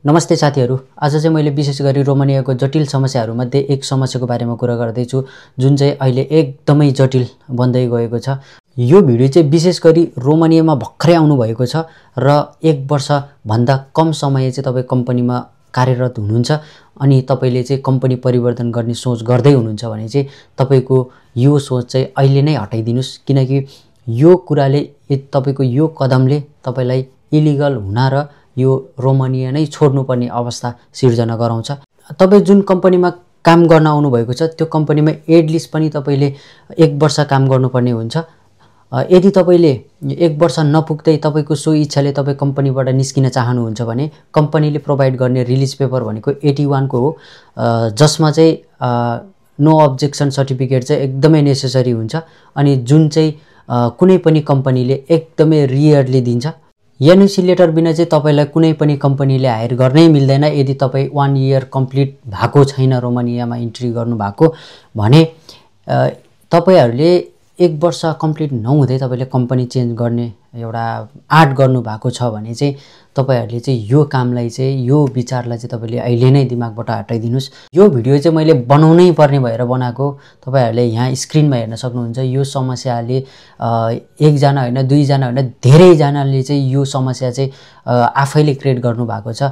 नमस्ते साथीहरू। आज चाहिँ मैले विशेष गरी रोमानियाको जटिल समस्याहरूमध्ये एक समस्याको बारेमा कुरा गर्दैछु, जुन चाहिँ अहिले एकदमै जटिल बन्दै गएको छ। यो भिडियो चाहिँ विशेष गरी रोमानियामा भर्खरै आउनु भएको छ र 1 वर्षभन्दा कम समय चाहिँ तपाईँ कम्पनीमा कार्यरत हुनुहुन्छ अनि तपाईले चाहिँ कम्पनी परिवर्तन गर्ने सोच गर्दै हुनुहुन्छ भने चाहिँ तपाईको यो सोच चाहिँ अहिले नै हटाइदिनुस्, किनकि यो कुराले तपाईको यो कदमले तपाईलाई इलिगल हुन र यो रोमानिया नै छोड्नुपर्ने अवस्था सिर्जना गराउँछ। तपाई जुन कम्पनीमा काम गर्न आउनु भएको छ त्यो कम्पनीमा एटलिस्ट पनि तपाईले 1 वर्ष काम गर्नुपर्ने हुन्छ। यदि तपाईले 1 वर्ष नपुग्दै तपाईको सो इच्छाले तपाई कम्पनीबाट निस्किन चाहनुहुन्छ भने कम्पनीले प्रोवाइड गर्ने रिलिज पेपर भनेको 81 को हो, जसमा चाहिँ नो अब्जेक्सन सर्टिफिकेट चाहिँ एकदमै नेसेसरी हुन्छ अनि जुन चाहिँ कुनै पनि कम्पनीले एकदमै रियरली दिन्छ। एनओसी लेटर बिना चाहिँ तपाईलाई कुनै पनि कम्पनीले हायर गर्नै मिल्दैन। यदि तपाई 1 इयर कम्प्लिट भएको छैन रोमानियामा इन्ट्री गर्नु भएको भने तपाईहरुले 1 वर्ष कम्प्लिट नहुँदै तपाईले कम्पनी चेन्ज गर्ने एउटा आँट गर्नु भएको छ भने चाहिँ तपाईहरुले चाहिँ यो कामलाई चाहिँ यो विचारलाई चाहिँ तपाईले अहिले नै दिमागबाट हटाइदिनुस्। यो भिडियो चाहिँ मैले बनाउनै पर्ने भएर बनाएको। तपाईहरुले यहाँ स्क्रिनमा हेर्न सक्नुहुन्छ। यो समस्याले एक जना हैन, दुई जना हैन, धेरै जनाले चाहिँ यो समस्या चाहिँ आफैले क्रिएट गर्नु भएको छ